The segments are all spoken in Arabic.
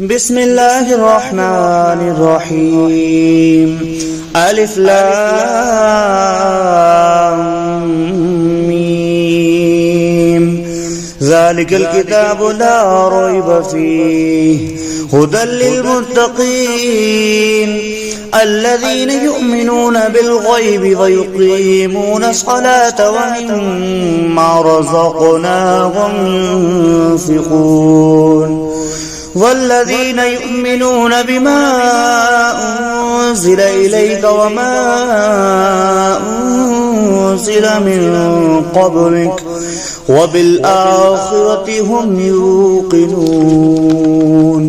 بسم الله الرحمن الرحيم. ألف لام ميم. ذلك الكتاب لا ريب فيه هدى للمتقين الذين يؤمنون بالغيب ويقيمون الصلاة ومما رزقناهم ينفقون والذين يؤمنون بما أنزل إليك وما أنزل من قبلك وبالآخرة هم يوقنون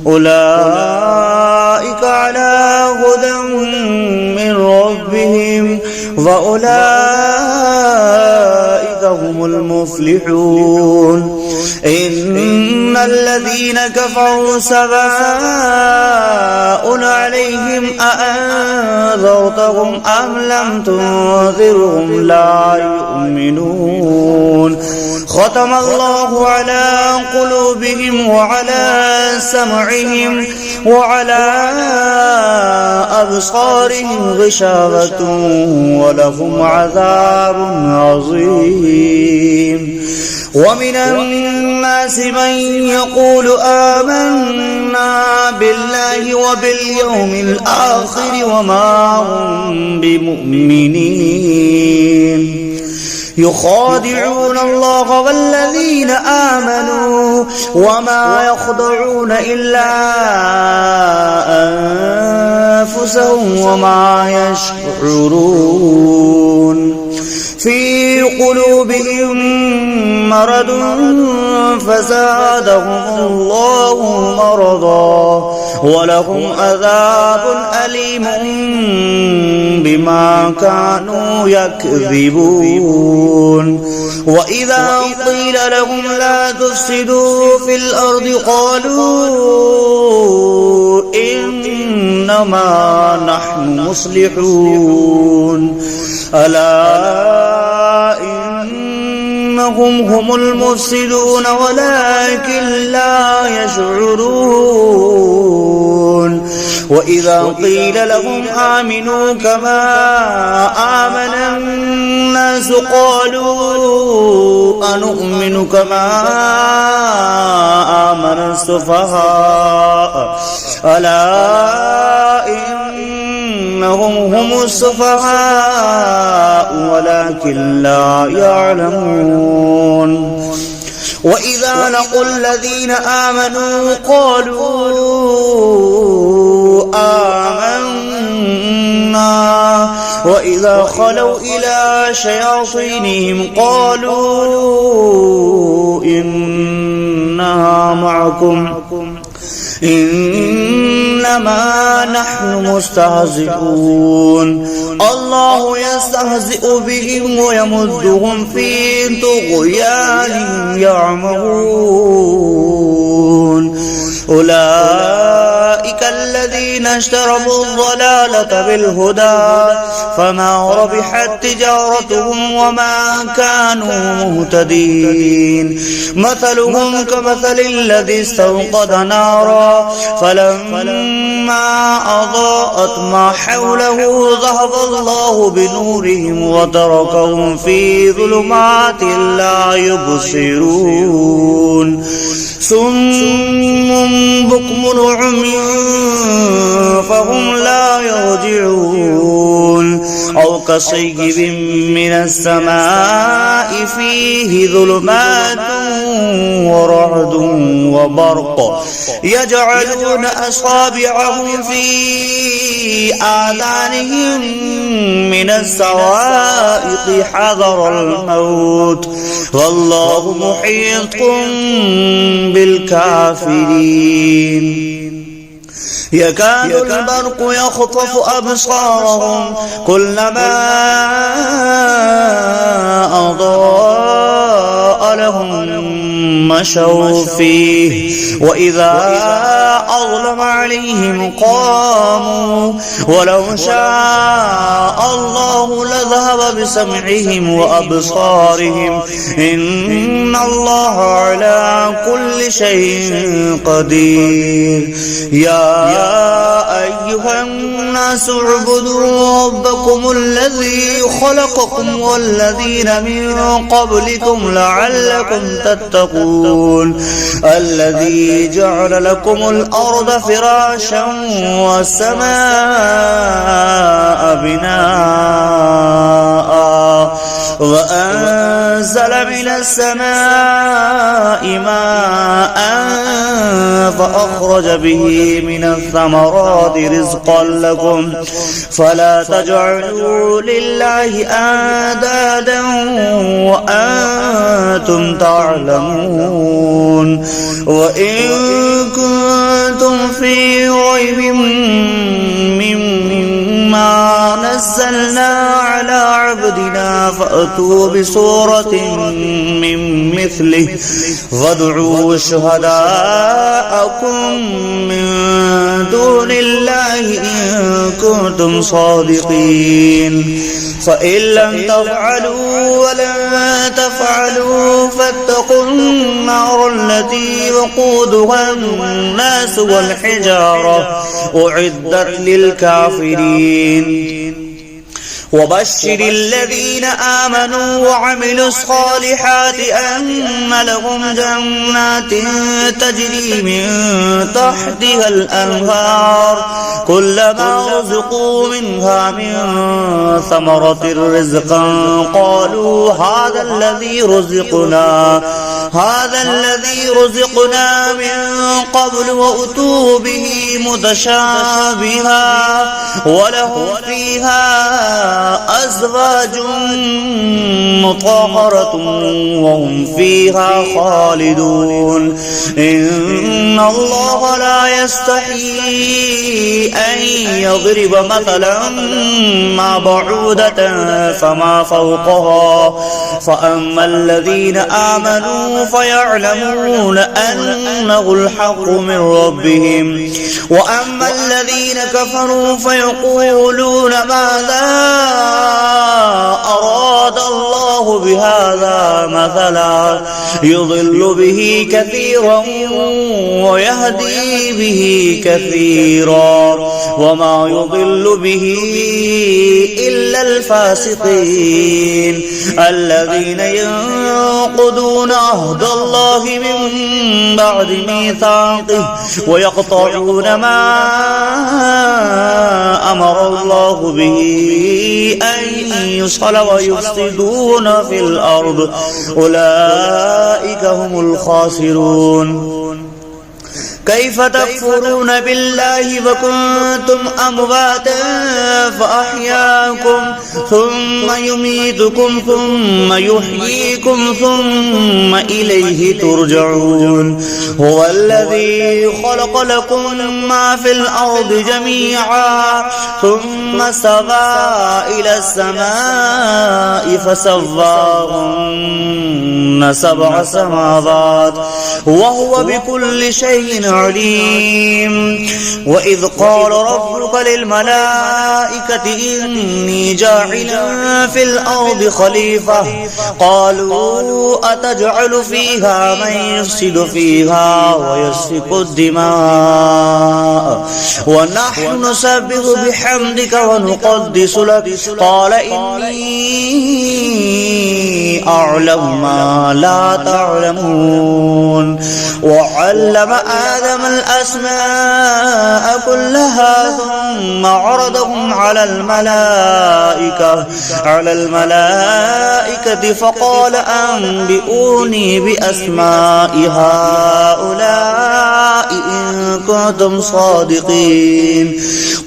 أولئك على هدى من ربهم وأولئك هم المفلحون. إن الذين كفروا سواء عليهم أأنذرتهم أم لم تنذرهم لا يؤمنون. ختم الله على قلوبهم وعلى سمعهم وعلى أبصارهم غشاوة ولهم عذاب عظيم. ومن الناس من يقول آمنا بالله وباليوم الآخر وما هم بمؤمنين يخادعون الله والذين آمنوا وما يخدعون إلا أنفسهم وما يشعرون. في قلوبهم مرض فزادهم الله مرضا ولهم عذاب أليم بما كانوا يكذبون. وإذا قيل لهم لا تفسدوا في الأرض قالوا إنما نحن مصلحون ألا إنهم هم المفسدون ولكن لا يشعرون. وإذا قيل لهم آمنوا كما آمن الناس قالوا أنؤمن كما آمن السفهاء ألا إنهم هم السفهاء ولكن لا يعلمون. وإذا لقوا الذين آمنوا قالوا آمنا وإذا خلوا إلى شياطينهم قالوا إنا معكم إنما نحن مستهزئون. الله يستهزئ بهم ويمدهم في طغيانهم يعمهون. أولئك الذين اشتروا الضلالة بالهدى فما ربحت تجارتهم وما كانوا مهتدين. مثلهم كمثل الذي استوقد نارا فلما أضاءت ما حوله ذهب الله بنورهم وتركهم في ظلمات لا يبصرون. صم بكم عمي فهم لا يرجعون. أو كصيب من السماء فيه ظلمات ورعد وبرق يجعلون أصابعهم في آذانهم من الصواعق حذر الموت والله محيط بالكافرين. يكاد البرق يخطف أبصارهم كلما أضاء لهم مشوا فيه وإذا أظلم عليهم قاموا ولو شاء الله لذهب بسمعهم وأبصارهم إن الله على كل شيء قدير يا أيها الناس اعبدوا ربكم الذي خلقكم والذين من قبلكم لعلكم تتقون الذي جعل لكم الأرض فراشا والسماء بناء وأنزل من السماء ماء فأخرج به من الثمرات رزقا لكم فلا تجعلوا لله أندادا وأنتم تعلمون وإن كنتم في ريب مما نزلنا على عبدنا فأتوا بسورة من مثله وادعوا شهداءكم من دون الله إن كنتم صادقين فإن لم تفعلوا ولن تفعلوا فاتقوا النار التي وقودها الناس والحجارة أعدت للكافرين وبشر الذين آمنوا وعملوا الصالحات أن لهم جنات تجري من تحتها الأنهار كلما رزقوا منها من ثمرة رزقا قالوا هذا الذي رزقنا من قبل وأتوا به متشابها ولهم فيها أزواج مطهرة وهم فيها خالدون إن الله لا يستحيي أن يضرب مثلا ما بعودة فما فوقها فأما الذين آمنوا فيعلمون أنه الحق من ربهم وأما الذين كفروا فيقولون ماذا أراد الله بهذا مثلا يضل به كثيرا ويهدي به كثيرا وما يضل به إلا الفاسقين الذين ينقضون عهد الله من بعد ميثاقه ويقطعون ما أمر الله به أن يصل ويفسدون في الأرض أولئك هم الخاسرون كيف تكفرون بالله وكنتم أمواتا فأحياكم ثم يميتكم ثم يحييكم ثم إليه ترجعون هو الذي خلق لكم ما في الأرض جميعا ثم استوى إلى السماء فسواهن 7 سماوات وهو بكل شيء عليم وإذ قال ربك للملائكة إني جاعل في الأرض خليفة قالوا أتجعل فيها من يفسد فيها ويسفك الدماء ونحن نسبح بحمدك ونقدس لك قال إني أعلم ما لا تعلمون وعلم آدم الأسماء كلها ثم عرضهم على الملائكة فقال أنبئوني بأسماء هؤلاء إن كنتم صادقين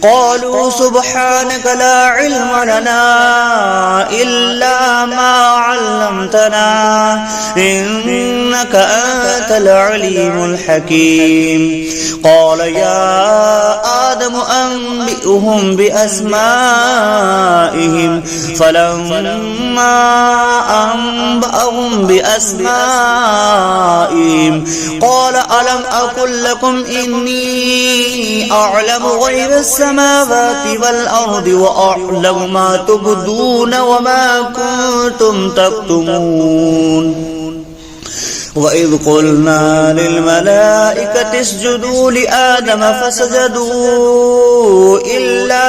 قالوا سبحانك لا علم لنا إلا ما علمتنا إنك أنت العليم الحكيم قال يا آدم أنبئهم بأسمائهم فلما أنبأهم بأسمائهم قال ألم أقل لكم إني أعلم غيب السماوات والأرض وأعلم ما تبدون وما كنتم تكتمون وإذ قلنا للملائكة اسجدوا لآدم فسجدوا إلا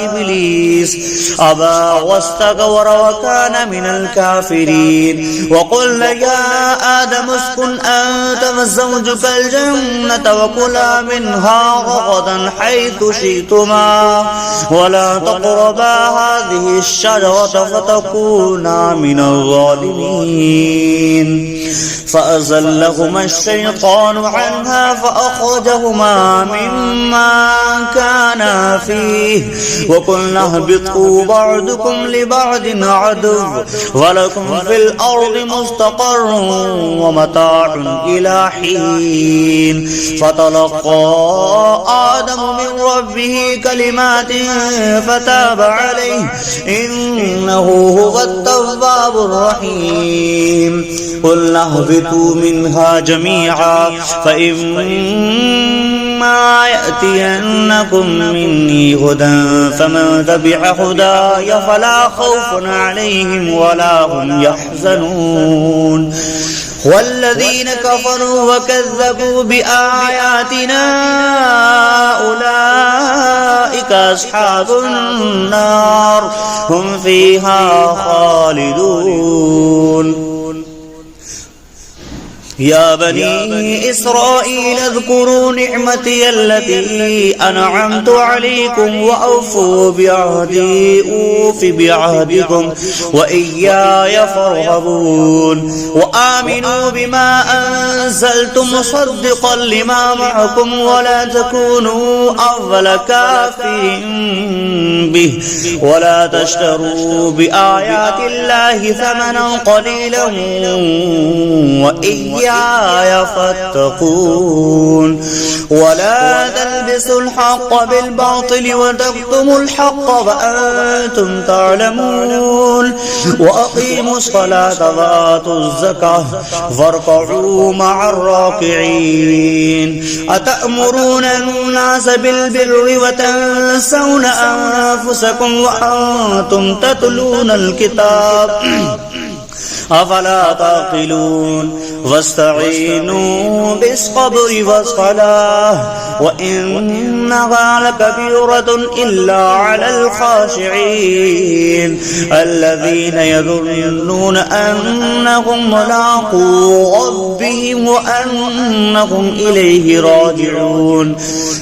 إبليس أبى واستكبر وكان من الكافرين وقلنا يا آدم اسكن أنت وزوجك الجنة وكلا منها رغدا حيث شئتما ولا تقربا هذه الشجرة فتكونا من الظالمين فأزلهما الشيطان عنها فأخرجهما مما كانا فيه وقلنا اهبطوا بعضكم لبعض عدو ولكم في الأرض مستقر ومتاع إلى حين فتلقى آدم من ربه كلمات فتاب عليه إنه هو التواب الرحيم قلنا اهبطوا منها جميعا فإما يأتينكم مني هدى فمن تبع هداي فلا خوف عليهم ولا هم يحزنون والذين كفروا وكذبوا بآياتنا أولئك أصحاب النار هم فيها خالدون يا بني إسرائيل اذكروا نعمتي التي أنعمت عليكم وأوفوا بعهدي أوف بعهدكم وإياي فارهبون وآمنوا بما أنزلت مصدقا لما معكم ولا تكونوا أول كافر به ولا تشتروا بآيات الله ثمنا قليلا وإياي فاتقون ولا تلبسوا الحق بالباطل وتكتموا الحق وأنتم تعلمون وأقيموا الصلاة وآتوا الزكاة واركعوا مع الراكعين أتأمرون الناس بالبر وتنسون أنفسكم وأنتم تتلون الكتاب أفلا تعقلون واستعينوا بالصبر والصلاة وإنها لكبيرة إلا على الخاشعين الذين يظنون أنهم ملاقو ربهم وأنهم إليه راجعون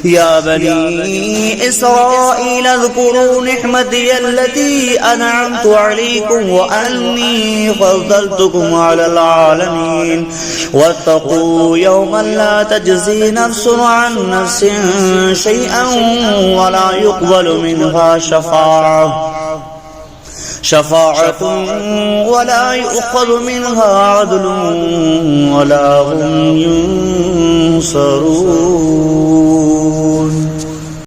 يا بني إسرائيل اذكروا نعمتي التي أنعمت عليكم وأني فضلتكم على العالمين واتقوا يوما لا تجزي نفس عن نفس شيئا ولا يقبل منها شفاعة ولا يؤخذ منها عدل ولا هم ينصرون